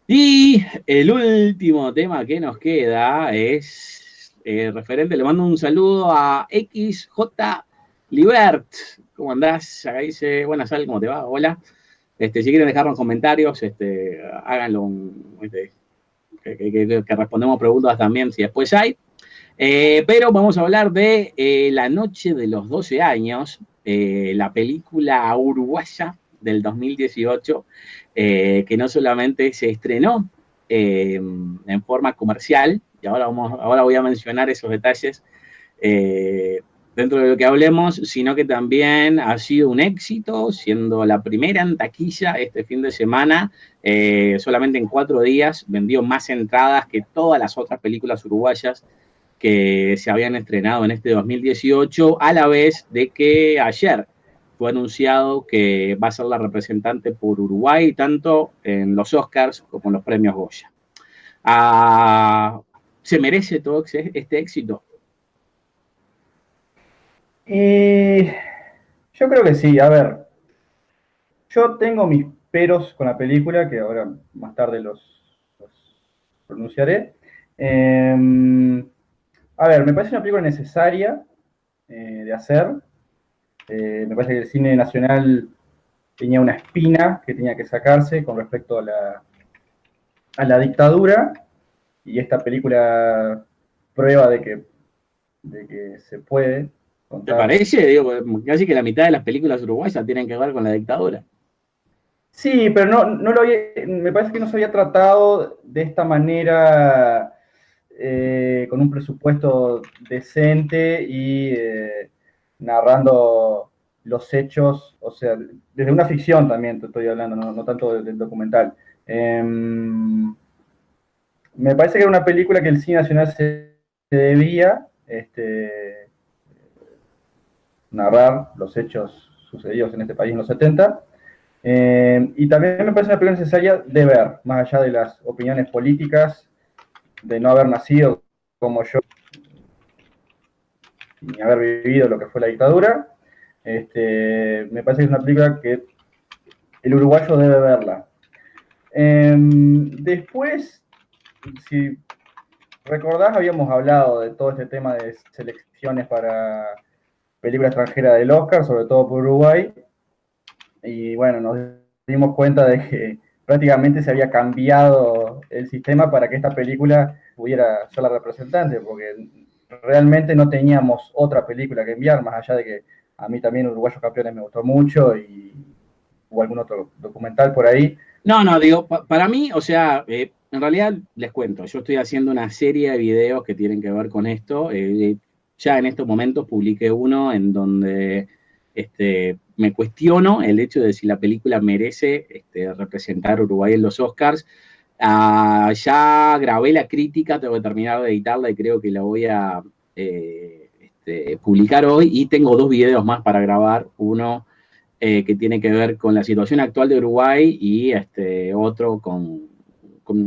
Y el último tema que nos queda es referente, le mando un saludo a XJ Libert. ¿Cómo andás? Acá dice, buenas tardes, ¿cómo te va? Hola. Si quieren dejarnos comentarios, háganlo, que respondemos preguntas también si después hay. Pero vamos a hablar de La Noche de los 12 años, la película uruguaya del 2018, que no solamente se estrenó en forma comercial, y ahora voy a mencionar esos detalles eh, dentro de lo que hablemos, sino que también ha sido un éxito, siendo la primera en taquilla este fin de semana. Solamente en 4 días vendió más entradas que todas las otras películas uruguayas que se habían estrenado en este 2018, a la vez de que ayer fue anunciado que va a ser la representante por Uruguay, tanto en los Oscars como en los premios Goya. Ah, ¿Se merece todo este éxito? Y yo creo que sí, a ver, yo tengo mis peros con la película, que ahora más tarde los pronunciaré. A ver, me parece una película necesaria de hacer. Me parece que el cine nacional tenía una espina que tenía que sacarse con respecto a la dictadura, y esta película prueba de que se puede ¿Te contar. parece? Digo, casi que la mitad de las películas uruguayas tienen que ver con la dictadura. Sí, pero no lo había, me parece que no se había tratado de esta manera, con un presupuesto decente y narrando los hechos, o sea, desde una ficción también te estoy hablando, no tanto del documental. Me parece que era una película que el cine nacional se debía narrar los hechos sucedidos en este país en los 70. Y también me parece una película necesaria de ver, más allá de las opiniones políticas, de no haber nacido como yo, ni haber vivido lo que fue la dictadura. Me parece que es una película que el uruguayo debe verla. Después, si recordás, habíamos hablado de todo este tema de selecciones para película extranjera del Oscar, sobre todo por Uruguay, y bueno, nos dimos cuenta de que prácticamente se había cambiado el sistema para que esta película pudiera ser la representante, porque realmente no teníamos otra película que enviar, más allá de que a mí también Uruguayos Campeones me gustó mucho y hubo algún otro documental por ahí. No, no, digo, para mí, o sea, en realidad les cuento, yo estoy haciendo una serie de videos que tienen que ver con esto. Ya en estos momentos publiqué uno en donde me cuestiono el hecho de si la película merece representar a Uruguay en los Oscars. Ya grabé la crítica, tengo que terminar de editarla y creo que la voy a publicar hoy. Y tengo 2 videos más para grabar. Uno que tiene que ver con la situación actual de Uruguay y otro con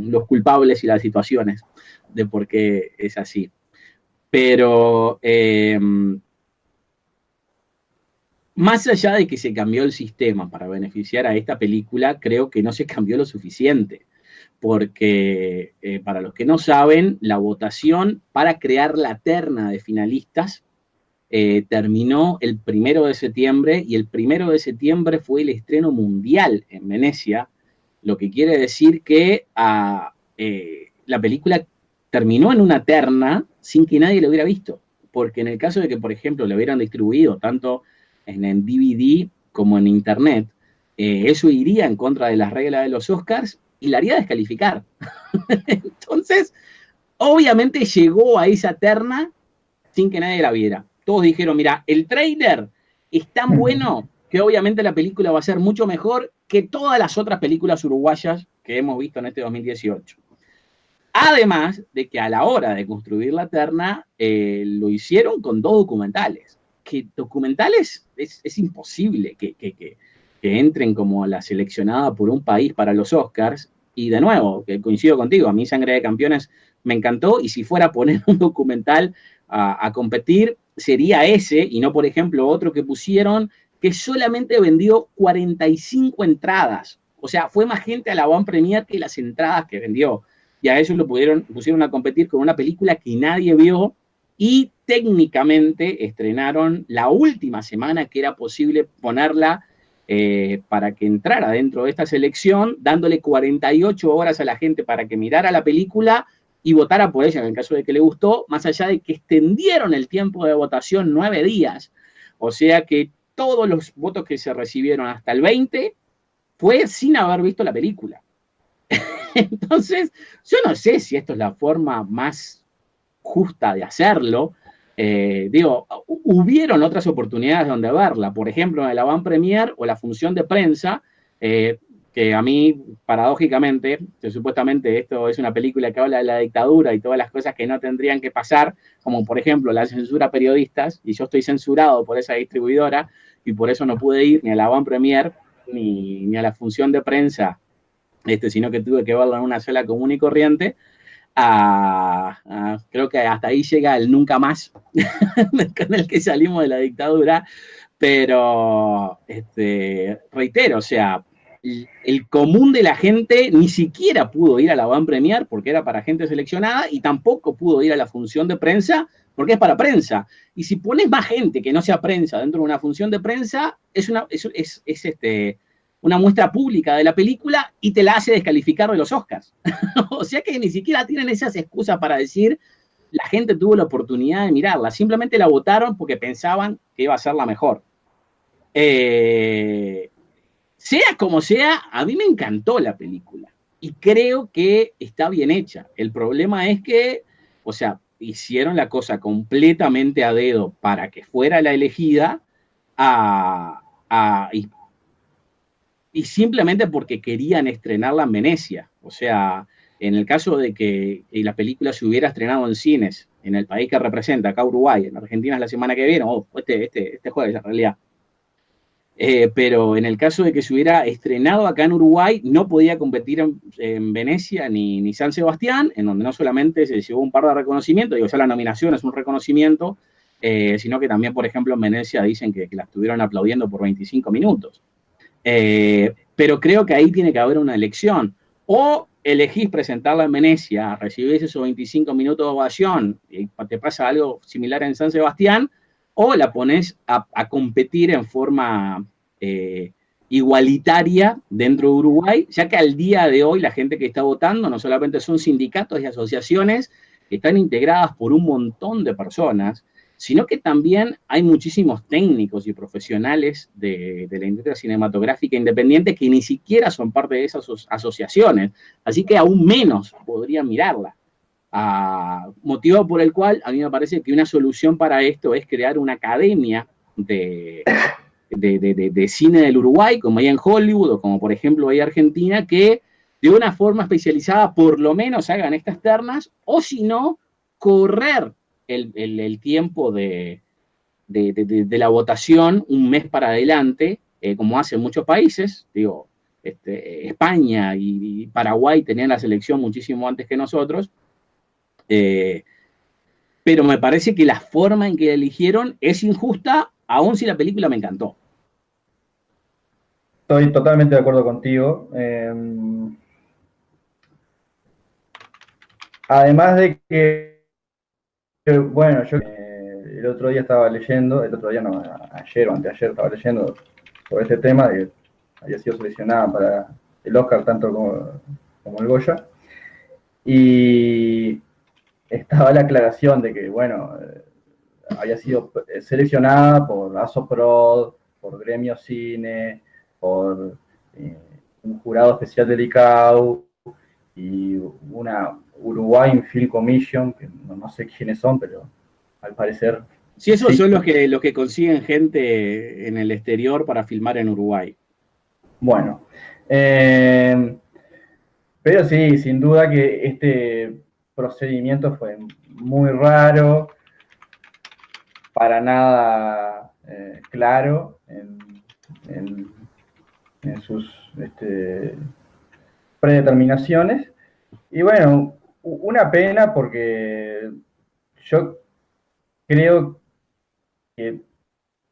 los culpables y las situaciones de por qué es así. Pero más allá de que se cambió el sistema para beneficiar a esta película, creo que no se cambió lo suficiente. Porque para los que no saben, la votación para crear la terna de finalistas terminó el 1 de septiembre, y el 1 de septiembre fue el estreno mundial en Venecia, lo que quiere decir que la película terminó en una terna sin que nadie lo hubiera visto, porque en el caso de que, por ejemplo, lo hubieran distribuido tanto en el DVD como en Internet, eso iría en contra de las reglas de los Oscars y la haría descalificar. Entonces, obviamente llegó a esa terna sin que nadie la viera. Todos dijeron, mira, el trailer es tan bueno que obviamente la película va a ser mucho mejor que todas las otras películas uruguayas que hemos visto en este 2018. Además de que a la hora de construir la terna, lo hicieron con 2 documentales. Que documentales es imposible que entren como la seleccionada por un país para los Oscars. Y de nuevo, que coincido contigo, a mí Sangre de Campeones me encantó, y si fuera a poner un documental a competir, sería ese, y no, por ejemplo, otro que pusieron que solamente vendió 45 entradas. O sea, fue más gente a la Van Premier que las entradas que vendió. Y a eso lo pusieron a competir con una película que nadie vio y técnicamente estrenaron la última semana que era posible ponerla para que entrara dentro de esta selección, dándole 48 horas a la gente para que mirara la película y votara por ella en el caso de que le gustó, más allá de que extendieron el tiempo de votación 9 días. O sea que todos los votos que se recibieron hasta el 20 fue sin haber visto la película. Entonces, yo no sé si esto es la forma más justa de hacerlo. Hubieron otras oportunidades donde verla, por ejemplo, en la Van Premier o la función de prensa, que a mí, paradójicamente, que supuestamente esto es una película que habla de la dictadura y todas las cosas que no tendrían que pasar, como por ejemplo la censura a periodistas, y yo estoy censurado por esa distribuidora, y por eso no pude ir ni a la Van Premier ni a la función de prensa, sino que tuve que verla en una sala común y corriente. Creo que hasta ahí llega el nunca más con el que salimos de la dictadura, pero reitero, o sea, el común de la gente ni siquiera pudo ir a la Van Premier porque era para gente seleccionada y tampoco pudo ir a la función de prensa porque es para prensa. Y si pones más gente que no sea prensa dentro de una función de prensa, es una muestra pública de la película y te la hace descalificar de los Oscars. O sea que ni siquiera tienen esas excusas para decir la gente tuvo la oportunidad de mirarla, simplemente la votaron porque pensaban que iba a ser la mejor. Sea como sea, a mí me encantó la película y creo que está bien hecha. El problema es que, o sea, hicieron la cosa completamente a dedo para que fuera la elegida y simplemente porque querían estrenarla en Venecia. O sea, en el caso de que la película se hubiera estrenado en cines, en el país que representa, acá Uruguay, en Argentina es la semana que viene, o este jueves en realidad. Pero en el caso de que se hubiera estrenado acá en Uruguay, no podía competir en Venecia ni San Sebastián, en donde no solamente se llevó un par de reconocimientos, digo, ya la nominación es un reconocimiento, sino que también, por ejemplo, en Venecia dicen que la estuvieron aplaudiendo por 25 minutos. Pero creo que ahí tiene que haber una elección. O elegís presentarla en Venecia, recibís esos 25 minutos de ovación y te pasa algo similar en San Sebastián, o la pones a competir en forma igualitaria dentro de Uruguay, ya que al día de hoy la gente que está votando no solamente son sindicatos y asociaciones que están integradas por un montón de personas, sino que también hay muchísimos técnicos y profesionales de la industria cinematográfica independiente que ni siquiera son parte de esas asociaciones, así que aún menos podrían mirarla. Motivo por el cual a mí me parece que una solución para esto es crear una academia de cine del Uruguay, como hay en Hollywood o como por ejemplo hay en Argentina, que de una forma especializada por lo menos hagan estas ternas, o si no, correr el tiempo de la votación un mes para adelante, como hacen muchos países, digo, España y Paraguay tenían la selección muchísimo antes que nosotros, pero me parece que la forma en que la eligieron es injusta, aun si la película me encantó. Estoy totalmente de acuerdo contigo. Además de que, bueno, yo el otro día estaba leyendo, el otro día no, ayer o anteayer estaba leyendo sobre este tema, de que había sido seleccionada para el Oscar tanto como el Goya, y estaba la aclaración de que, bueno, había sido seleccionada por ASOPROD, por Gremio Cine, por un jurado especial del ICAO y una Uruguayan Film Commission, que no sé quiénes son, pero al parecer... Sí, esos son los que consiguen gente en el exterior para filmar en Uruguay. Bueno, pero sí, sin duda que este procedimiento fue muy raro, para nada claro en sus predeterminaciones. Y bueno, una pena porque yo creo que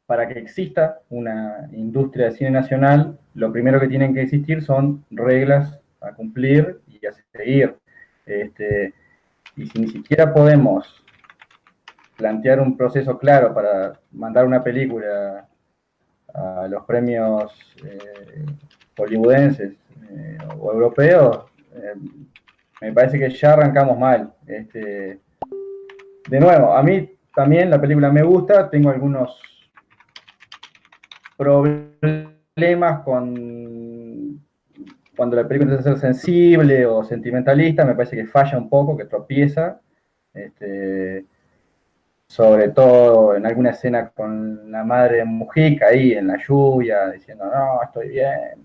para que exista una industria de cine nacional, lo primero que tienen que existir son reglas a cumplir y a seguir. Y si ni siquiera podemos plantear un proceso claro para mandar una película a los premios hollywoodenses o europeos, me parece que ya arrancamos mal. De nuevo, a mí también la película me gusta, tengo algunos problemas con cuando la película intenta ser sensible o sentimentalista, me parece que falla un poco, que tropieza. Sobre todo en alguna escena con la madre de Mujica ahí en la lluvia, diciendo, no, estoy bien.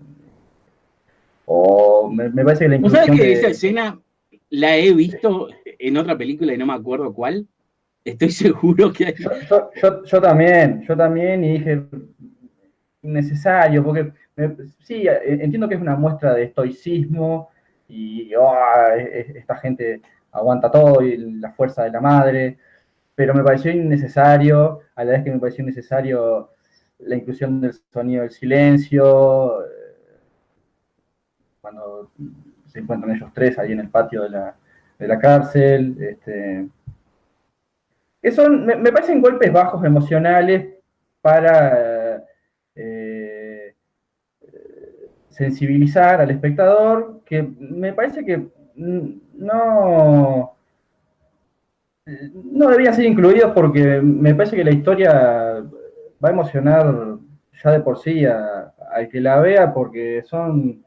O me parece que la ¿Vos sabés inclusión que esa escena la he visto en otra película y no me acuerdo cuál? Estoy seguro que hay... Yo también, y dije, innecesario, porque sí, entiendo que es una muestra de estoicismo, y esta gente aguanta todo, y la fuerza de la madre, pero me pareció innecesario, a la vez que me pareció innecesario la inclusión del sonido del silencio, cuando se encuentran ellos tres ahí en el patio de la cárcel. Que son, me parecen golpes bajos emocionales para sensibilizar al espectador, que me parece que no deberían ser incluidos porque me parece que la historia va a emocionar ya de por sí al que la vea, porque son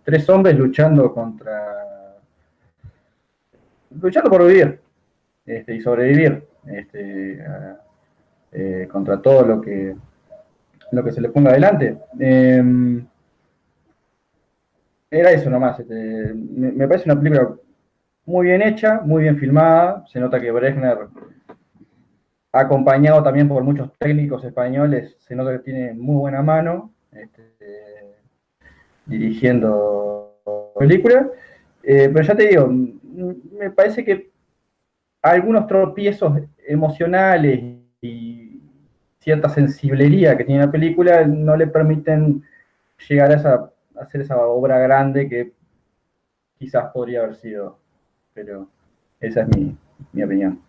tres hombres luchando por vivir y sobrevivir contra todo lo que se le ponga adelante. Era eso nomás. Me parece una película muy bien hecha, muy bien filmada. Se nota que Bregner, acompañado también por muchos técnicos españoles, se nota que tiene muy buena mano dirigiendo películas. Pero ya te digo, me parece que algunos tropiezos emocionales y cierta sensiblería que tiene la película no le permiten llegar a hacer esa obra grande que quizás podría haber sido. Pero esa es mi opinión.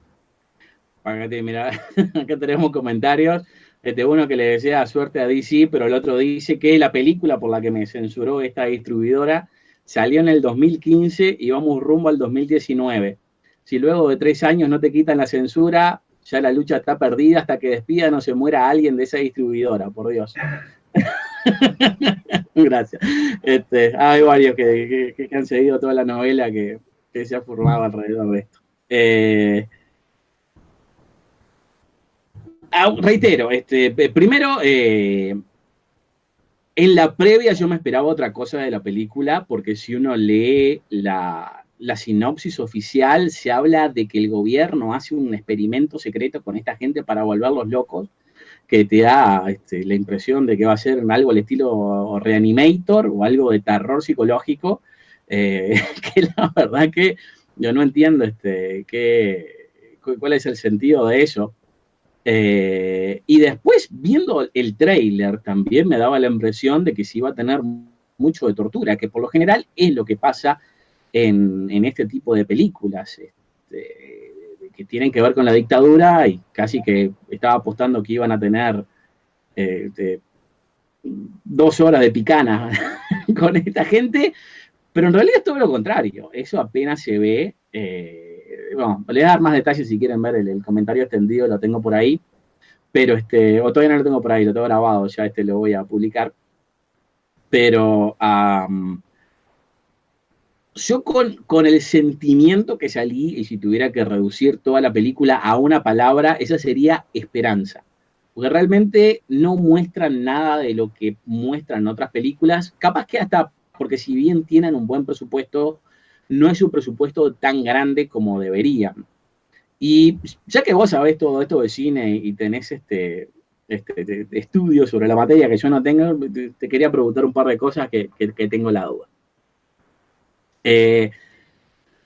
Acá, mira, acá tenemos comentarios. Uno que le desea suerte a DC, pero el otro dice que la película por la que me censuró esta distribuidora salió en el 2015 y vamos rumbo al 2019. Si luego de 3 años no te quitan la censura, ya la lucha está perdida hasta que despidan o se muera alguien de esa distribuidora, por Dios. Gracias. Hay varios que han seguido toda la novela que se ha formado alrededor de esto. Reitero, primero, en la previa yo me esperaba otra cosa de la película, porque si uno lee la sinopsis oficial, se habla de que el gobierno hace un experimento secreto con esta gente para volverlos locos, que te da la impresión de que va a ser algo al estilo Reanimator o algo de terror psicológico, que la verdad que yo no entiendo cuál es el sentido de eso. Y después, viendo el tráiler, también me daba la impresión de que se iba a tener mucho de tortura, que por lo general es lo que pasa en este tipo de películas, que tienen que ver con la dictadura, y casi que estaba apostando que iban a tener 2 horas de picana con esta gente, pero en realidad es todo lo contrario. Eso apenas se ve. Bueno, le voy a dar más detalles si quieren ver el comentario extendido, lo tengo por ahí, pero o todavía no lo tengo por ahí, lo tengo grabado, ya lo voy a publicar. Pero yo con el sentimiento que salí, y si tuviera que reducir toda la película a una palabra, esa sería esperanza. Porque realmente no muestran nada de lo que muestran en otras películas, capaz que hasta, porque si bien tienen un buen presupuesto, no es un presupuesto tan grande como deberían. Y ya que vos sabés todo esto de cine y tenés estudios sobre la materia que yo no tengo, te quería preguntar un par de cosas que tengo la duda.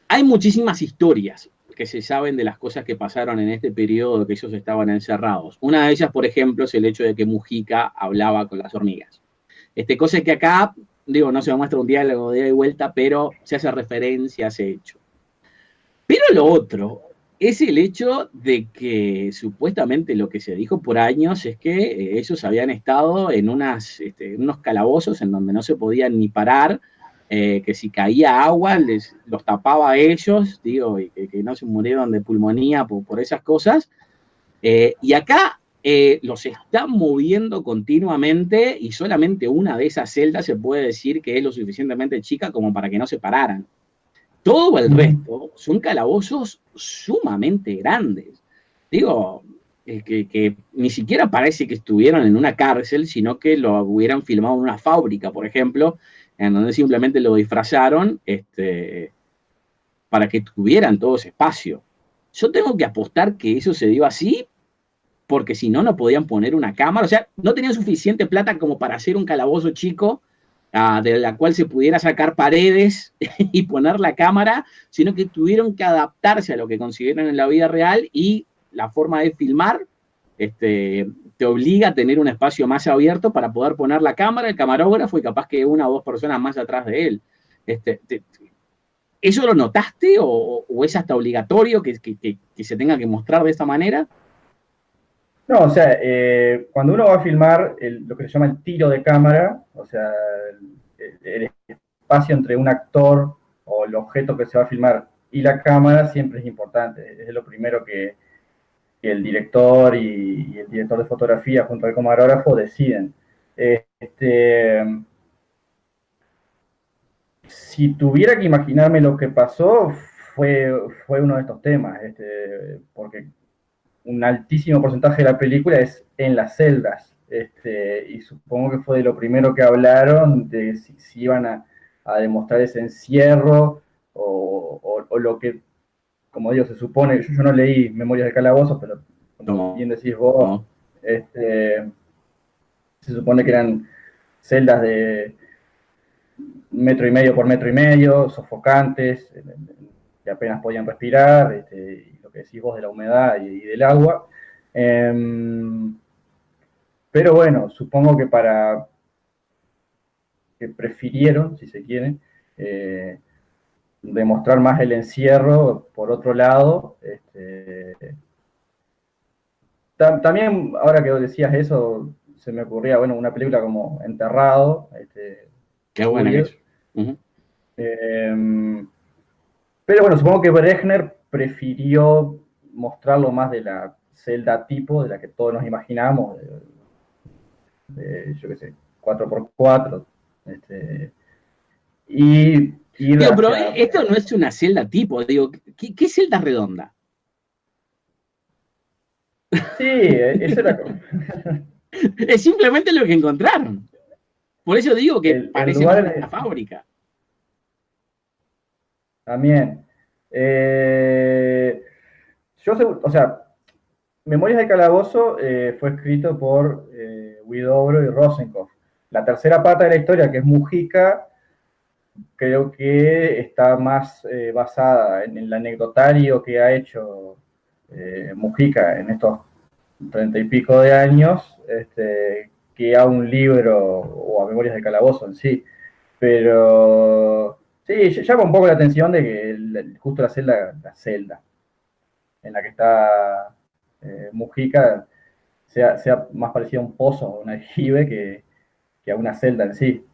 Hay muchísimas historias que se saben de las cosas que pasaron en este periodo que ellos estaban encerrados. Una de ellas, por ejemplo, es el hecho de que Mujica hablaba con las hormigas. Cosa que acá, digo, no se muestra un diálogo de ida y vuelta, pero se hace referencia a ese hecho. Pero lo otro es el hecho de que supuestamente lo que se dijo por años es que ellos habían estado en unos calabozos en donde no se podían ni parar, que si caía agua los tapaba a ellos, digo, y que no se murieron de pulmonía por esas cosas. Y acá los están moviendo continuamente y solamente una de esas celdas se puede decir que es lo suficientemente chica como para que no se pararan. Todo el resto son calabozos sumamente grandes. Digo, que ni siquiera parece que estuvieran en una cárcel, sino que lo hubieran filmado en una fábrica, por ejemplo, en donde simplemente lo disfrazaron para que tuvieran todo ese espacio. Yo tengo que apostar que eso se dio así, porque si no, no podían poner una cámara. O sea, no tenían suficiente plata como para hacer un calabozo chico de la cual se pudiera sacar paredes y poner la cámara, sino que tuvieron que adaptarse a lo que consiguieron en la vida real, y la forma de filmar te obliga a tener un espacio más abierto para poder poner la cámara, el camarógrafo y capaz que una o dos personas más atrás de él. ¿Eso lo notaste o es hasta obligatorio que se tenga que mostrar de esta manera? No, o sea, cuando uno va a filmar lo que se llama el tiro de cámara, o sea, el espacio entre un actor o el objeto que se va a filmar y la cámara siempre es importante. Es lo primero que el director y el director de fotografía junto al camarógrafo deciden. Si tuviera que imaginarme lo que pasó, fue uno de estos temas, porque un altísimo porcentaje de la película es en las celdas, y supongo que fue de lo primero que hablaron, de si iban a demostrar ese encierro o lo que, como digo, se supone. Yo no leí Memorias de Calabozos, pero como bien decís vos, se supone que eran celdas de 1,5 por 1,5 sofocantes, que apenas podían respirar, y lo que decís vos de la humedad y del agua. Pero bueno, supongo que que prefirieron, si se quiere, demostrar más el encierro por otro lado. También, ahora que decías eso, se me ocurría, bueno, una película como Enterrado. Qué buena que es. Pero bueno, supongo que Brechner prefirió mostrarlo más de la celda tipo, de la que todos nos imaginamos, yo qué sé, 4x4. Digo, pero esto no es una celda tipo, digo, ¿qué celda redonda? Sí, eso era como... Es simplemente lo que encontraron. Por eso digo que parece más una fábrica. También. O sea, Memorias del Calabozo fue escrito por Huidobro y Rosenkopf. La tercera pata de la historia, que es Mujica, creo que está más basada en el anecdotario que ha hecho Mujica en estos 30 y pico de años, que a un libro o a Memorias del Calabozo en sí. Pero sí, llama un poco la atención de que justo la celda en la que está Mujica sea más parecida a un pozo o un aljibe que a una celda en sí.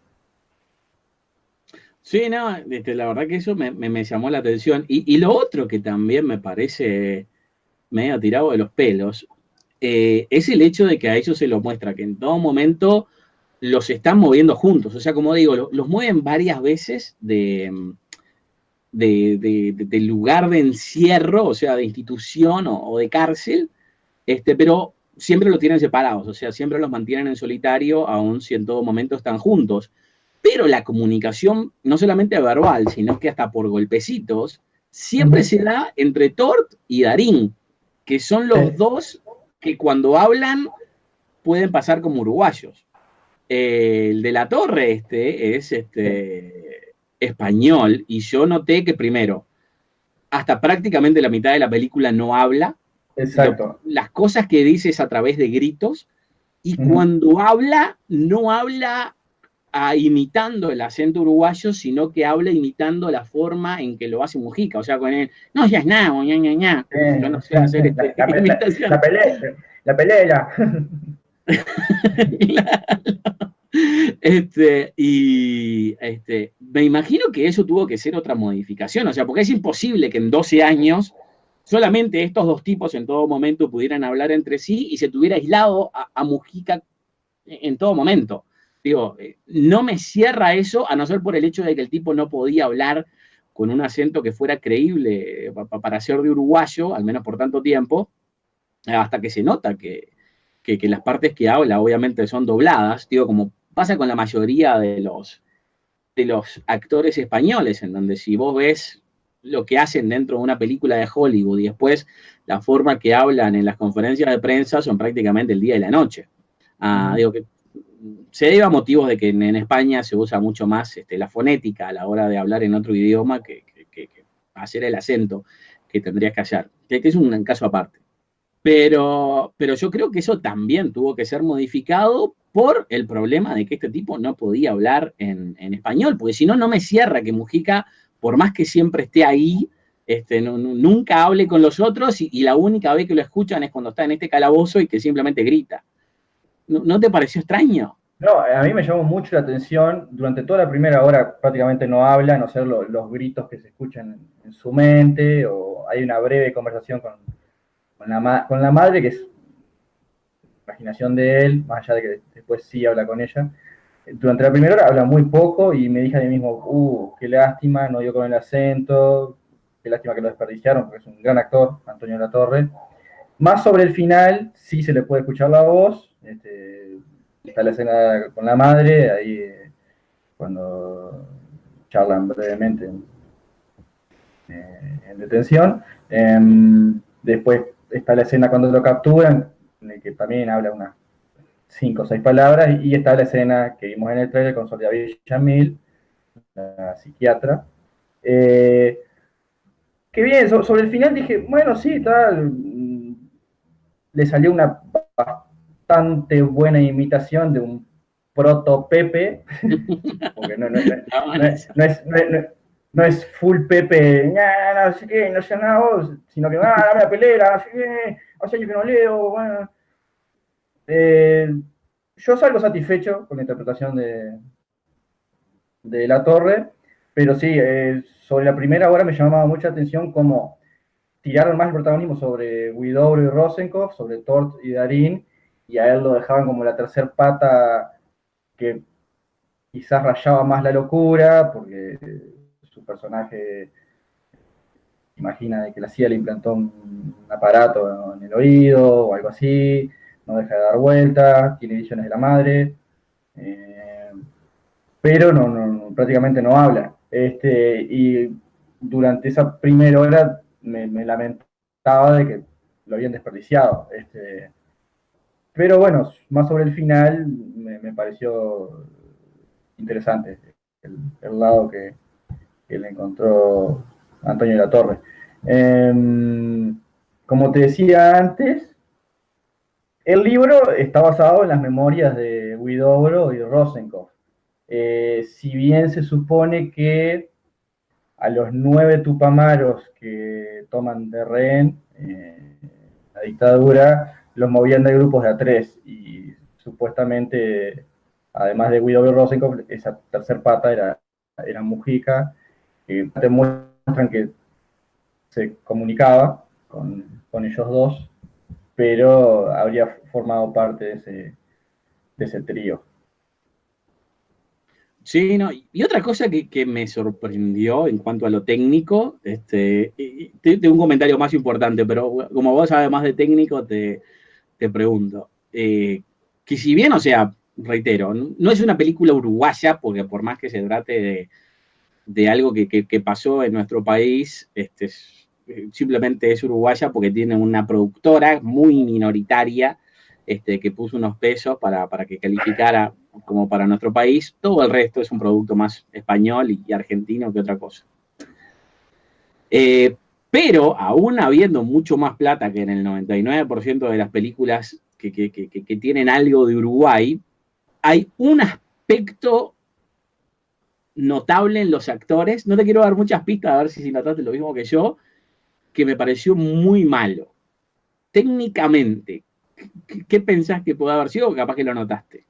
Sí, no, la verdad que eso me llamó la atención. Y lo otro que también me parece medio tirado de los pelos es el hecho de que a ellos se los muestra que en todo momento los están moviendo juntos. O sea, como digo, los mueven varias veces del lugar de encierro, o sea, de institución o de cárcel, pero siempre los tienen separados, o sea, siempre los mantienen en solitario, aun si en todo momento están juntos. Pero la comunicación, no solamente verbal, sino que hasta por golpecitos, siempre se da entre Tort y Darín, que son los dos que cuando hablan pueden pasar como uruguayos. El de la Torre es español, y yo noté que primero hasta prácticamente la mitad de la película no habla. Exacto. Las cosas que dice es a través de gritos, y cuando habla, no habla imitando el acento uruguayo, sino que habla imitando la forma en que lo hace Mujica. O sea, con él, no seas nada, ña, ña, ña. Yo no sé hacer imitación. La pelea. Me imagino que eso tuvo que ser otra modificación, o sea, porque es imposible que en 12 años solamente estos dos tipos en todo momento pudieran hablar entre sí y se tuviera aislado a Mujica en todo momento. Digo, no me cierra eso, a no ser por el hecho de que el tipo no podía hablar con un acento que fuera creíble para ser de uruguayo, al menos por tanto tiempo, hasta que se nota que las partes que habla obviamente son dobladas, digo, como pasa con la mayoría de los actores españoles, en donde si vos ves lo que hacen dentro de una película de Hollywood y después la forma que hablan en las conferencias de prensa son prácticamente el día y la noche. Digo que se debe a motivos de que en España se usa mucho más la fonética a la hora de hablar en otro idioma que hacer el acento que tendrías que hacer, que es un caso aparte. Pero yo creo que eso también tuvo que ser modificado por el problema de que este tipo no podía hablar en español, porque si no, no me cierra que Mujica, por más que siempre esté ahí, nunca hable con los otros y la única vez que lo escuchan es cuando está en este calabozo y que simplemente grita. ¿No te pareció extraño? No, a mí me llamó mucho la atención. Durante toda la primera hora prácticamente no habla, a no ser los gritos que se escuchan en su mente, o hay una breve conversación con la madre, que es imaginación de él, más allá de que después sí habla con ella. Durante la primera hora habla muy poco y me dije a mí mismo, qué lástima, no dio con el acento, qué lástima que lo desperdiciaron, porque es un gran actor, Antonio Latorre. Más sobre el final, sí se le puede escuchar la voz. Está la escena con la madre, ahí cuando charlan brevemente en detención. Después está la escena cuando lo capturan, en el que también habla unas 5 o 6 palabras, y está la escena que vimos en el trailer con Soledad Villamil, la psiquiatra. Que bien, sobre el final dije, bueno, sí, tal, le salió una bastante buena imitación de un proto Pepe, porque no es full Pepe, no sé qué, no sé nada vos, sino que, dame la pelera, no sé qué, hace años que no leo, bueno. Yo salgo satisfecho con la interpretación de Latorre, pero sí, sobre la primera hora me llamaba mucha atención cómo tiraron más el protagonismo sobre Huidobro y Rosenkopf, sobre Tort y Darín, y a él lo dejaban como la tercer pata que quizás rayaba más la locura, porque su personaje imagina de que la CIA le implantó un aparato en el oído o algo así, no deja de dar vueltas, tiene visiones de la madre, pero prácticamente no habla. Y durante esa primera hora me lamentaba de que lo habían desperdiciado. Pero bueno, más sobre el final me pareció interesante el lado que le encontró Antonio Latorre. Como te decía antes, el libro está basado en las memorias de Huidobro y Rosenkopf. Si bien se supone que a los 9 tupamaros que toman de rehén la dictadura, los movían de grupos de a 3 y supuestamente, además de Guido y Rosenkopf, esa tercer pata era Mujica, que demuestran que se comunicaba con ellos dos, pero habría formado parte de ese trío. Sí, no. Y otra cosa que me sorprendió en cuanto a lo técnico, tengo un comentario más importante, pero como vos sabes más de técnico, te pregunto. Que si bien, o sea, reitero, no es una película uruguaya, porque por más que se trate de algo que pasó en nuestro país, simplemente es uruguaya porque tiene una productora muy minoritaria que puso unos pesos para que calificara como para nuestro país. Todo el resto es un producto más español y argentino que otra cosa. Pero aún habiendo mucho más plata que en el 99% de las películas que tienen algo de Uruguay, hay un aspecto notable en los actores. No te quiero dar muchas pistas, a ver si notaste lo mismo que yo, que me pareció muy malo. Técnicamente, ¿qué pensás que puede haber sido? O capaz que lo notaste.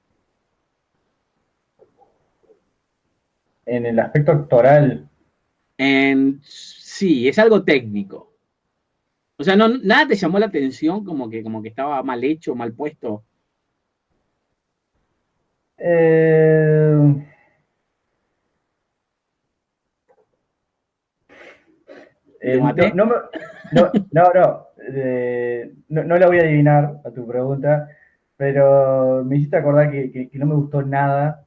En el aspecto actoral, Sí, es algo técnico. O sea, no, nada te llamó la atención como que estaba mal hecho, mal puesto. eh, ¿Te no, maté? no, no la voy a adivinar a tu pregunta, pero me hiciste acordar que no me gustó nada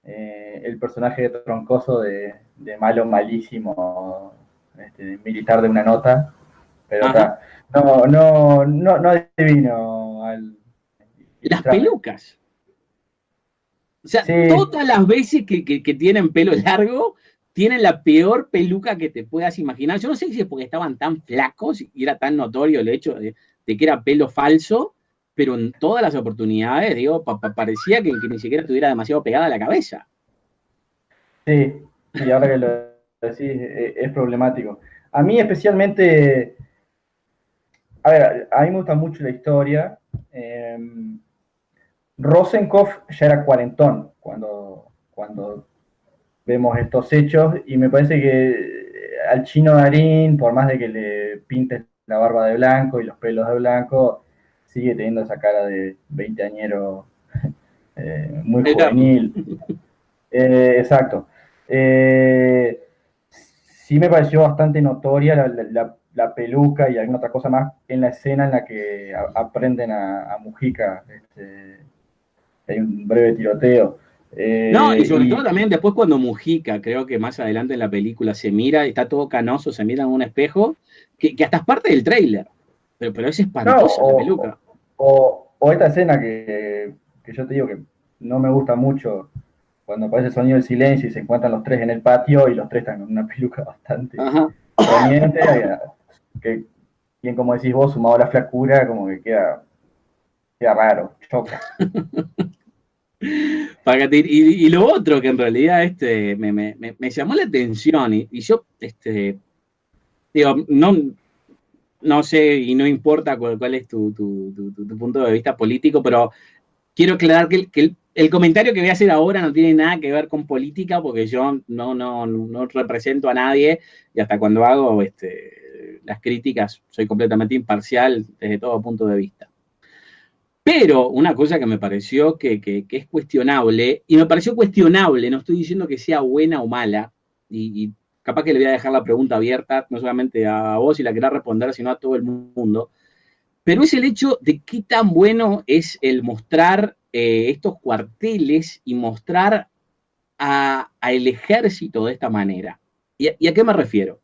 el personaje de Troncoso de malo malísimo, militar de una nota, pero Ajá. está. No adivino al Las ilustrarme. pelucas. O sea, Sí, todas las veces que tienen pelo largo, tienen la peor peluca que te puedas imaginar. Yo no sé si es porque estaban tan flacos y era tan notorio el hecho de que era pelo falso, pero en todas las oportunidades, digo, parecía que ni siquiera estuviera demasiado pegada a la cabeza. sí, ahora que lo decís, es problemático. A mí especialmente, a ver, a mí me gusta mucho la historia. Eh, Rosenkopf ya era cuarentón cuando vemos estos hechos y me parece que al chino Darín, por más de que le pintes la barba de blanco y los pelos de blanco, sigue teniendo esa cara de veinteañero muy Eterno. juvenil. Exacto. Eh, sí me pareció bastante notoria la peluca y alguna otra cosa más en la escena en la que aprenden a Mujica. Hay un breve tiroteo. No, y sobre todo Y también después cuando Mujica, creo que más adelante en la película se mira, está todo canoso, se mira en un espejo, que hasta es parte del tráiler. Pero es no, espantosa la peluca. o esta escena que yo te digo que no me gusta mucho, cuando aparece el sonido del silencio y se encuentran los tres en el patio y los tres están con una peluca bastante Ajá. prominente, que bien como decís vos, sumado a la flacura, como que queda raro, choca. Y lo otro que en realidad me llamó la atención y yo digo, no sé y no importa cuál es tu punto de vista político, pero quiero aclarar que el comentario que voy a hacer ahora no tiene nada que ver con política porque yo no represento a nadie y hasta cuando hago las críticas soy completamente imparcial desde todo punto de vista. Pero una cosa que me pareció que es cuestionable, y me pareció cuestionable, no estoy diciendo que sea buena o mala, y capaz que le voy a dejar la pregunta abierta, no solamente a vos si la querás responder, sino a todo el mundo, pero es el hecho de qué tan bueno es el mostrar estos cuarteles y mostrar el ejército de esta manera. ¿Y a qué me refiero?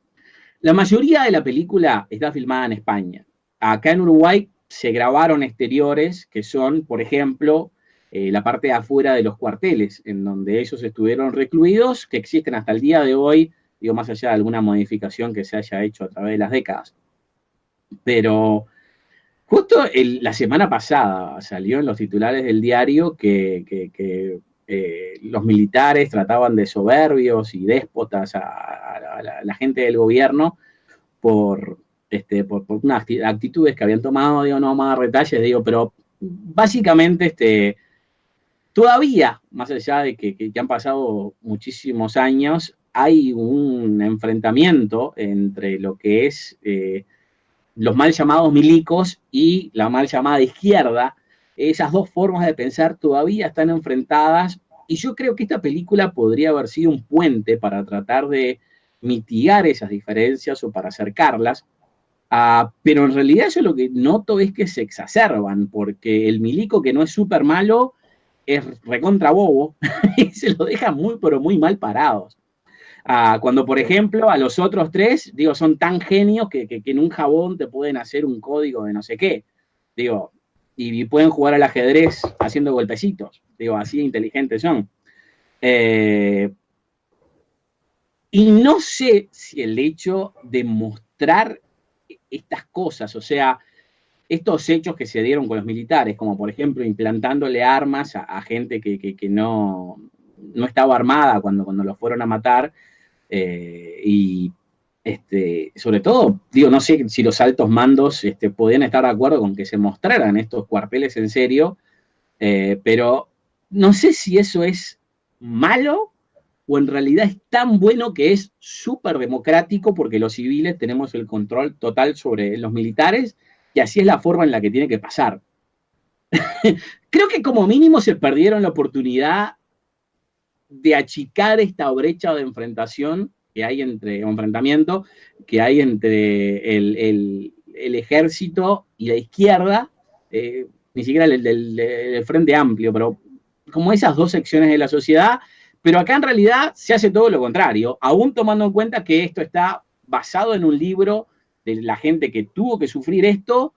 La mayoría de la película está filmada en España. Acá en Uruguay se grabaron exteriores que son, por ejemplo, la parte de afuera de los cuarteles, en donde ellos estuvieron recluidos, que existen hasta el día de hoy, digo, más allá de alguna modificación que se haya hecho a través de las décadas. Pero justo la semana pasada salió en los titulares del diario que los militares trataban de soberbios y déspotas a la gente del gobierno por unas actitudes que habían tomado, digo, no vamos a dar detalles, digo, pero básicamente todavía, más allá de que han pasado muchísimos años, hay un enfrentamiento entre lo que es los mal llamados milicos y la mal llamada izquierda. Esas dos formas de pensar todavía están enfrentadas y yo creo que esta película podría haber sido un puente para tratar de mitigar esas diferencias o para acercarlas. Pero en realidad yo lo que noto es que se exacerban, porque el milico que no es súper malo es recontra bobo y se lo deja muy, pero muy mal parados. Cuando, por Sí. ejemplo, a los otros tres, digo, son tan genios que en un jabón te pueden hacer un código de no sé qué, digo, y pueden jugar al ajedrez haciendo golpecitos, digo, así de inteligentes son. Y no sé si el hecho de mostrar mostrar estas cosas, o sea, estos hechos que se dieron con los militares, como por ejemplo implantándole armas a gente que no estaba armada cuando los fueron a matar, y sobre todo, digo, no sé si los altos mandos podían estar de acuerdo con que se mostraran estos cuarteles en serio, pero no sé si eso es malo o en realidad es tan bueno que es súper democrático porque los civiles tenemos el control total sobre los militares y así es la forma en la que tiene que pasar. Creo que como mínimo se perdieron la oportunidad de achicar esta brecha de enfrentación que hay entre, o enfrentamiento que hay entre el ejército y la izquierda, ni siquiera el Frente Amplio, pero como esas dos secciones de la sociedad, pero acá en realidad se hace todo lo contrario, aún tomando en cuenta que esto está basado en un libro de la gente que tuvo que sufrir esto,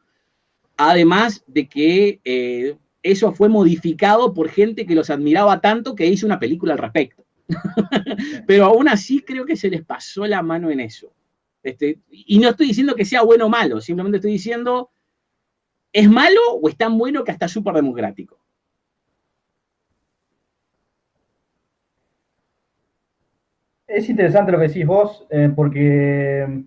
además de que eso fue modificado por gente que los admiraba tanto que hizo una película al respecto. Pero aún así creo que se les pasó la mano en eso. Y no estoy diciendo que sea bueno o malo, simplemente estoy diciendo, ¿es malo o es tan bueno que hasta súper democrático? Es interesante lo que decís vos, porque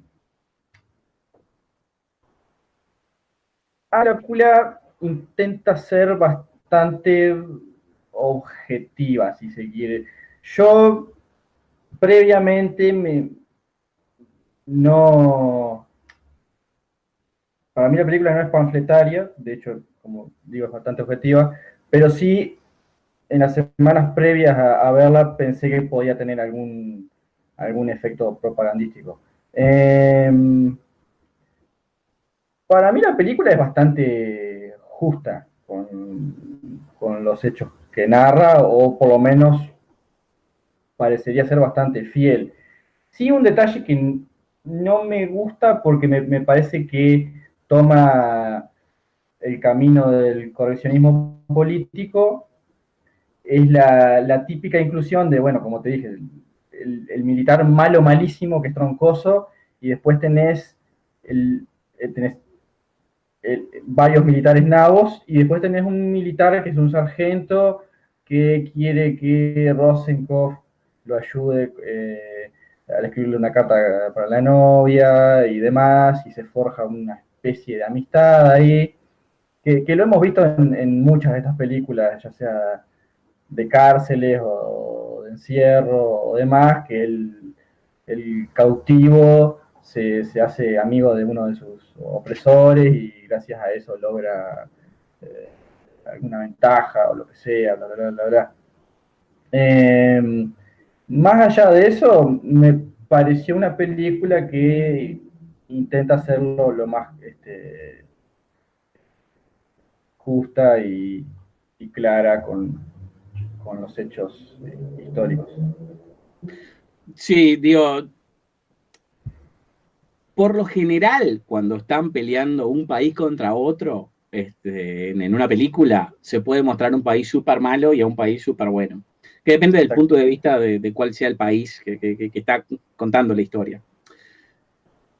la película intenta ser bastante objetiva, si se quiere. Yo previamente no. Para mí la película no es panfletaria, de hecho, como digo, es bastante objetiva, pero sí en las semanas previas a verla pensé que podía tener algún efecto propagandístico. Para mí la película es bastante justa con los hechos que narra, o por lo menos parecería ser bastante fiel. Sí, un detalle que no me gusta porque me parece que toma el camino del correccionismo político, es la típica inclusión de, bueno, como te dije, el militar malo, malísimo, que es troncoso, y después tenés varios militares nabos, y después tenés un militar que es un sargento que quiere que Rosenkopf lo ayude al escribirle una carta para la novia y demás, y se forja una especie de amistad ahí, que lo hemos visto en muchas de estas películas, ya sea de cárceles o de encierro o demás, que el cautivo se hace amigo de uno de sus opresores y gracias a eso logra eh, alguna ventaja o lo que sea, bla, bla, bla, bla. Más allá de eso, me pareció una película que intenta hacerlo lo más justa y clara con los hechos históricos. Sí, digo, por lo general, cuando están peleando un país contra otro, en una película, se puede mostrar un país súper malo y a un país súper bueno. Que depende del punto de vista de cuál sea el país que está contando la historia.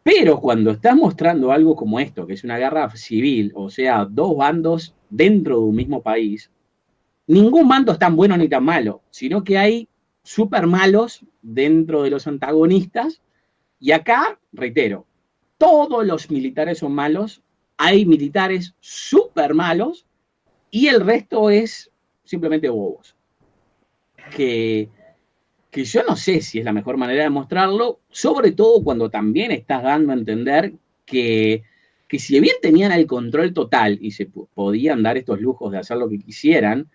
Pero cuando estás mostrando algo como esto, que es una guerra civil, o sea, dos bandos dentro de un mismo país, ningún bando es tan bueno ni tan malo, sino que hay súper malos dentro de los antagonistas. Y acá, reitero, todos los militares son malos, hay militares súper malos y el resto es simplemente bobos. Que, que yo no sé si es la mejor manera de mostrarlo, sobre todo cuando también estás dando a entender que si bien tenían el control total y se podían dar estos lujos de hacer lo que quisieran,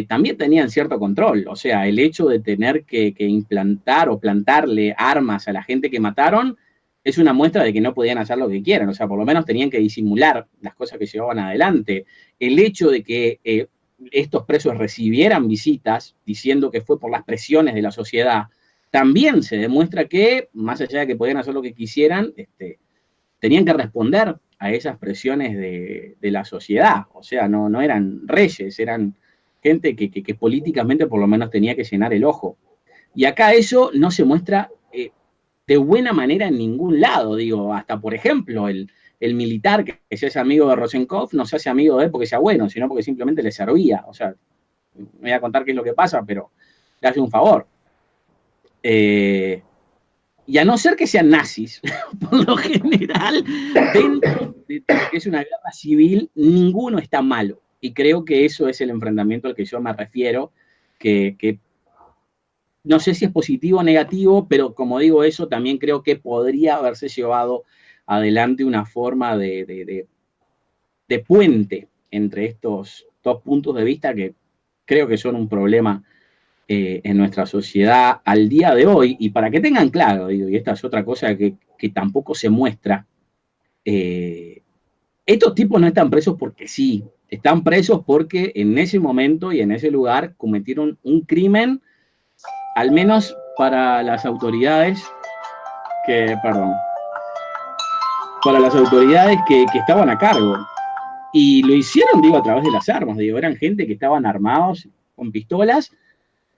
también tenían cierto control. O sea, el hecho de tener que implantar o plantarle armas a la gente que mataron es una muestra de que no podían hacer lo que quieran. O sea, por lo menos tenían que disimular las cosas que llevaban adelante. El hecho de que estos presos recibieran visitas diciendo que fue por las presiones de la sociedad, también se demuestra que, más allá de que podían hacer lo que quisieran, tenían que responder a esas presiones de la sociedad. O sea, no eran reyes, eran gente que políticamente por lo menos tenía que llenar el ojo. Y acá eso no se muestra de buena manera en ningún lado, digo, hasta por ejemplo el militar que se hace amigo de Rosenkopf no se hace amigo de él porque sea bueno, sino porque simplemente le servía, o sea, me voy a contar qué es lo que pasa, pero le hace un favor. Y a no ser que sean nazis, por lo general, dentro de lo que es una guerra civil, ninguno está malo. Y creo que eso es el enfrentamiento al que yo me refiero, que no sé si es positivo o negativo, pero como digo eso, también creo que podría haberse llevado adelante una forma de puente entre estos dos puntos de vista que creo que son un problema en nuestra sociedad al día de hoy. Y para que tengan claro, digo, y esta es otra cosa que tampoco se muestra, estos tipos no están presos porque sí, están presos porque en ese momento y en ese lugar cometieron un crimen, al menos para las autoridades perdón, para las autoridades que estaban a cargo. Y lo hicieron, digo, a través de las armas, digo, eran gente que estaban armados con pistolas.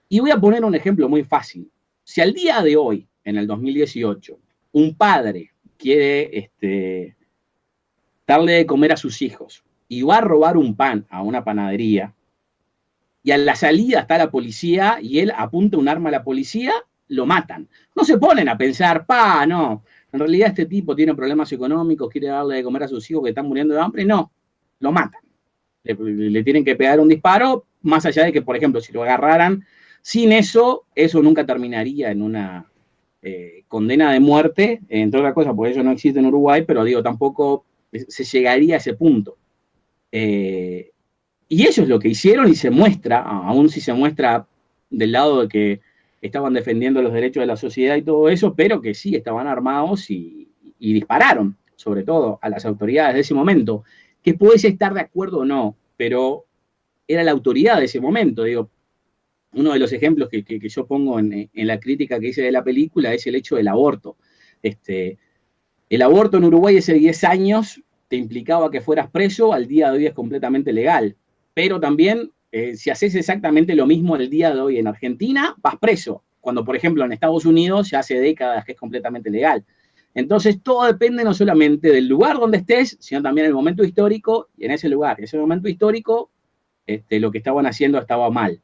Y voy a poner un ejemplo muy fácil. Si al día de hoy, en el 2018, un padre quiere darle de comer a sus hijos y va a robar un pan a una panadería, y a la salida está la policía y él apunta un arma a la policía, lo matan. No se ponen a pensar, no, en realidad este tipo tiene problemas económicos, quiere darle de comer a sus hijos que están muriendo de hambre. No, lo matan. Le tienen que pegar un disparo, más allá de que, por ejemplo, si lo agarraran sin eso, eso nunca terminaría en una condena de muerte, entre otras cosas, porque eso no existe en Uruguay, pero digo, tampoco se llegaría a ese punto. Y eso es lo que hicieron y se muestra, aún si se muestra del lado de que estaban defendiendo los derechos de la sociedad y todo eso, pero que sí estaban armados y dispararon, sobre todo a las autoridades de ese momento, que puedes estar de acuerdo o no, pero era la autoridad de ese momento. Digo, uno de los ejemplos que yo pongo en la crítica que hice de la película es el hecho del aborto. El aborto en Uruguay hace 10 años te implicaba que fueras preso, al día de hoy es completamente legal. Pero también, si haces exactamente lo mismo el día de hoy en Argentina, vas preso. Cuando, por ejemplo, en Estados Unidos ya hace décadas que es completamente legal. Entonces, todo depende no solamente del lugar donde estés, sino también del momento histórico, y en ese lugar, en ese momento histórico, lo que estaban haciendo estaba mal.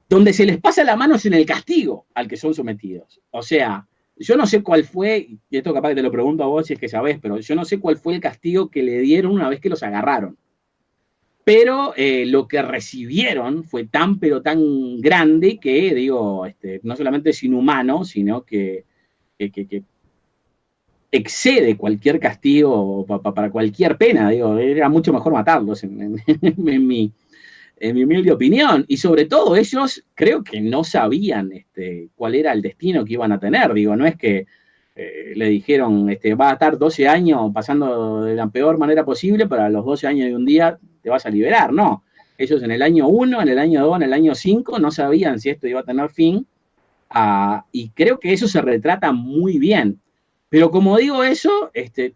Donde se les pasa la mano es en el castigo al que son sometidos. O sea, yo no sé cuál fue, y esto capaz que te lo pregunto a vos si es que sabés, pero yo no sé cuál fue el castigo que le dieron una vez que los agarraron. Pero lo que recibieron fue tan, pero tan grande que, digo, no solamente es inhumano, sino que excede cualquier castigo para cualquier pena. Digo, era mucho mejor matarlos en mi humilde opinión. Y sobre todo ellos creo que no sabían cuál era el destino que iban a tener. Digo, no es que le dijeron, va a estar 12 años pasando de la peor manera posible, pero a los 12 años de un día te vas a liberar. No, ellos en el año 1, en el año 2, en el año 5 no sabían si esto iba a tener fin, y creo que eso se retrata muy bien. Pero como digo eso,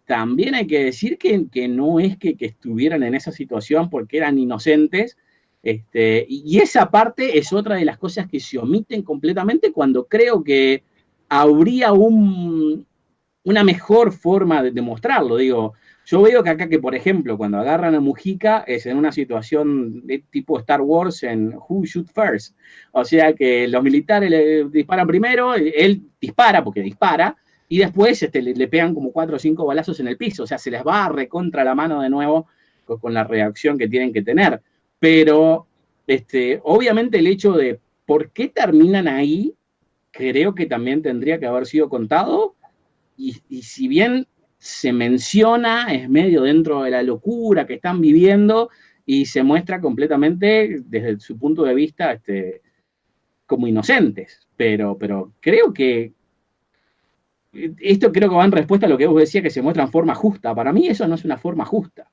también hay que decir que no es que estuvieran en esa situación porque eran inocentes, y esa parte es otra de las cosas que se omiten completamente cuando creo que habría una mejor forma de demostrarlo. Digo, yo veo que acá, que por ejemplo, cuando agarran a Mujica es en una situación de tipo Star Wars en Who Shoot First. O sea que los militares le disparan primero, él dispara porque dispara, y después le pegan como 4 o 5 balazos en el piso. O sea, se les va a recontra la mano de nuevo con la reacción que tienen que tener. Pero obviamente el hecho de por qué terminan ahí, creo que también tendría que haber sido contado, y si bien se menciona, es medio dentro de la locura que están viviendo y se muestra completamente desde su punto de vista como inocentes. Pero creo que esto creo que va en respuesta a lo que vos decías, que se muestra en forma justa. Para mí eso no es una forma justa.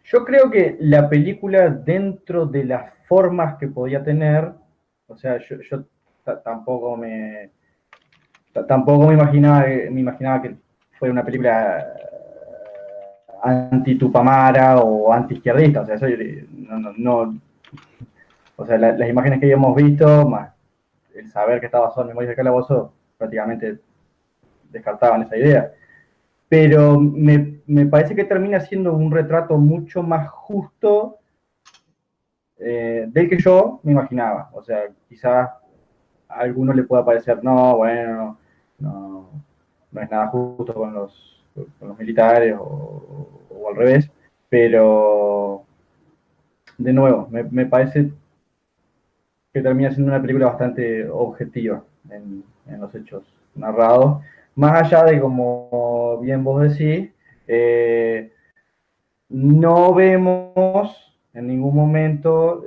Yo creo que la película, dentro de las formas que podía tener, o sea, yo tampoco me imaginaba que fuera una película anti-Tupamara o anti-izquierdista. O sea, eso no, o sea, las imágenes que habíamos visto, más el saber que estaba basado en Memorias del Calabozo, prácticamente descartaban esa idea. Pero me parece que termina siendo un retrato mucho más justo del que yo me imaginaba. O sea, quizás a alguno le pueda parecer, no, bueno, no es nada justo con los militares o al revés, pero de nuevo, me parece que termina siendo una película bastante objetiva en los hechos narrados, más allá de, como bien vos decís, no vemos en ningún momento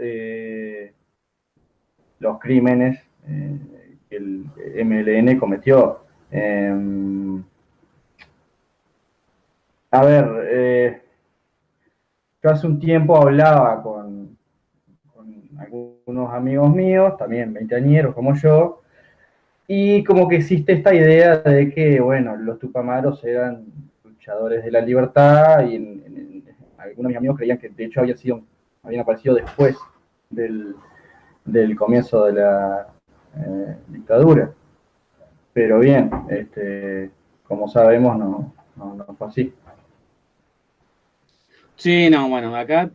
los crímenes que el MLN cometió. A ver, yo hace un tiempo hablaba con algunos amigos míos, también veinteañeros como yo, y como que existe esta idea de que, bueno, los Tupamaros eran luchadores de la libertad, y algunos de mis amigos creían que de hecho habían aparecido después del comienzo de la dictadura. Pero bien, como sabemos, no fue así. Sí, no, bueno, acá,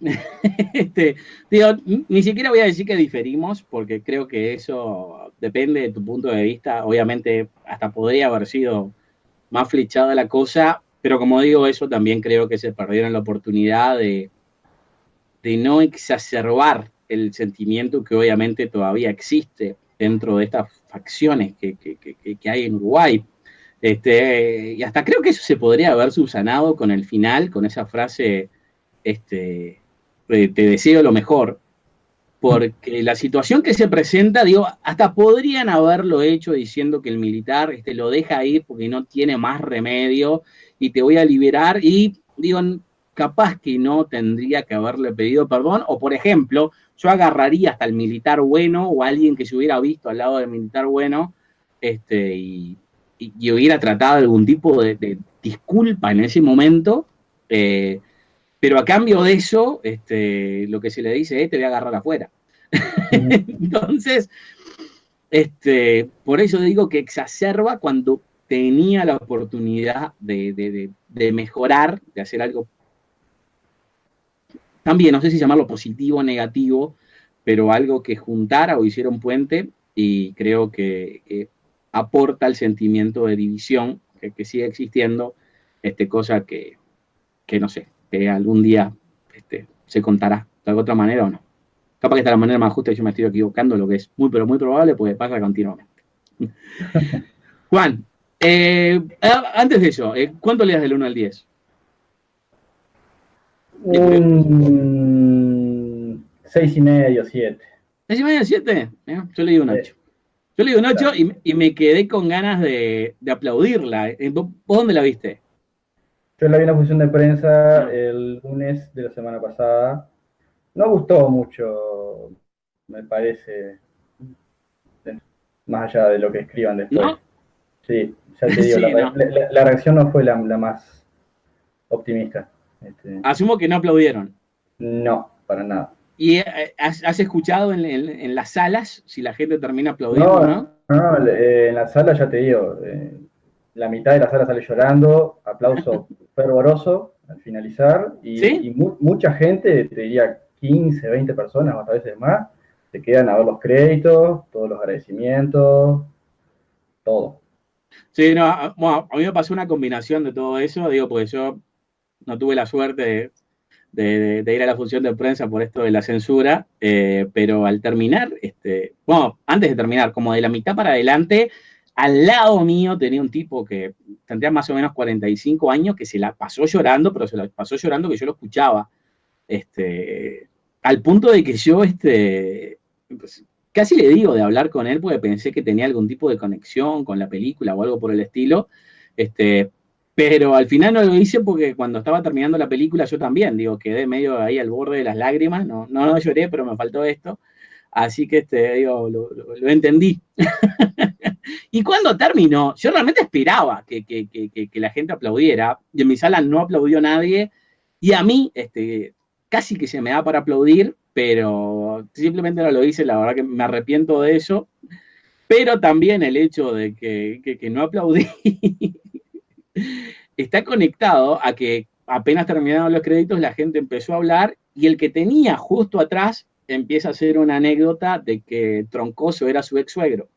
digo, ni siquiera voy a decir que diferimos, porque creo que eso depende de tu punto de vista. Obviamente, hasta podría haber sido más flechada la cosa, pero como digo, eso también creo que se perdieron la oportunidad de no exacerbar el sentimiento que obviamente todavía existe dentro de estas facciones que hay en Uruguay. Y hasta creo que eso se podría haber subsanado con el final, con esa frase, te deseo lo mejor, porque la situación que se presenta, digo, hasta podrían haberlo hecho diciendo que el militar lo deja ir porque no tiene más remedio y te voy a liberar, y digo, capaz que no tendría que haberle pedido perdón, o por ejemplo, yo agarraría hasta el militar bueno o alguien que se hubiera visto al lado del militar bueno, y hubiera tratado algún tipo de disculpa en ese momento, pero a cambio de eso, lo que se le dice es, te voy a agarrar afuera. Entonces, por eso digo que exacerba cuando tenía la oportunidad de mejorar, de hacer algo también, no sé si llamarlo positivo o negativo, pero algo que juntara o hiciera un puente, y creo que aporta el sentimiento de división que sigue existiendo, cosa que no sé, que algún día se contará de otra manera o no. Capaz que está la manera más justa y yo me estoy equivocando, lo que es muy, pero muy probable, porque pasa continuamente. Juan, antes de eso, ¿cuánto le das del 1 al 10? Un 6,5, 7. ¿6,5, 7? Yo le di un 8. Yo le di un 8 Claro. y me quedé con ganas de aplaudirla. ¿Vos dónde la viste? Yo la vi en la función de prensa el lunes de la semana pasada. No gustó mucho, me parece, más allá de lo que escriban después. ¿No? Sí, ya te digo, Sí, no. la reacción no fue la más optimista. Asumo que no aplaudieron. No, para nada. ¿Y has escuchado en las salas si la gente termina aplaudiendo o No, no? no, en la sala ya te digo, la mitad de la sala sale llorando, aplauso fervoroso al finalizar, ¿Sí? y mucha gente, te diría 15, 20 personas, o hasta veces más, se quedan a ver los créditos, todos los agradecimientos, todo. Sí, no, bueno, a mí me pasó una combinación de todo eso, digo, porque yo no tuve la suerte de ir a la función de prensa por esto de la censura, pero al terminar, bueno, antes de terminar, como de la mitad para adelante, al lado mío tenía un tipo que tendría más o menos 45 años, que se la pasó llorando, pero se la pasó llorando que yo lo escuchaba, al punto de que yo, pues, casi le digo de hablar con él porque pensé que tenía algún tipo de conexión con la película o algo por el estilo, pero al final no lo hice porque cuando estaba terminando la película yo también, digo, quedé medio ahí al borde de las lágrimas, no lloré, pero me faltó esto, así que digo, lo entendí. Y cuando terminó, yo realmente esperaba que la gente aplaudiera, y en mi sala no aplaudió nadie, y a mí casi que se me da para aplaudir, pero simplemente no lo hice, la verdad que me arrepiento de eso, Pero también el hecho de que no aplaudí está conectado a que apenas terminaron los créditos, la gente empezó a hablar y el que tenía justo atrás empieza a hacer una anécdota de que Troncoso era su ex suegro.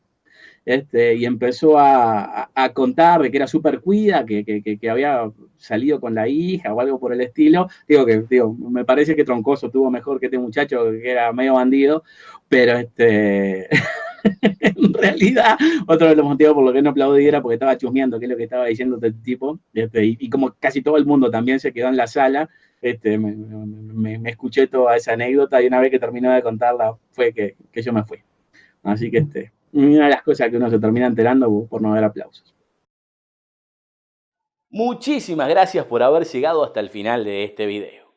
Y empezó a contar de que era súper cuida, que había salido con la hija o algo por el estilo. Digo, me parece que Troncoso tuvo mejor que este muchacho que era medio bandido, pero en realidad, otro de los motivos por los que no aplaudí era porque estaba chusmeando qué es lo que estaba diciendo este tipo, y como casi todo el mundo también se quedó en la sala, me escuché toda esa anécdota y una vez que terminó de contarla fue que yo me fui. Así que una de las cosas que uno se termina enterando por no dar aplausos. Muchísimas gracias por haber llegado hasta el final de este video.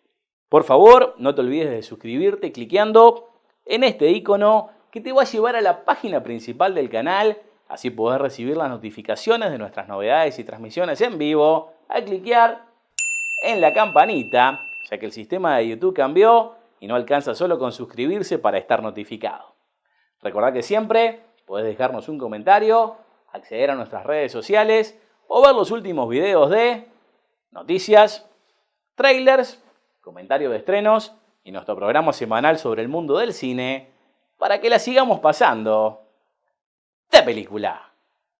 Por favor, no te olvides de suscribirte cliqueando en este icono que te va a llevar a la página principal del canal, así podés recibir las notificaciones de nuestras novedades y transmisiones en vivo al cliquear en la campanita, ya que el sistema de YouTube cambió y no alcanza solo con suscribirse para estar notificado. Recordá que siempre podés dejarnos un comentario, acceder a nuestras redes sociales o ver los últimos videos de noticias, trailers, comentarios de estrenos y nuestro programa semanal sobre el mundo del cine para que la sigamos pasando de película.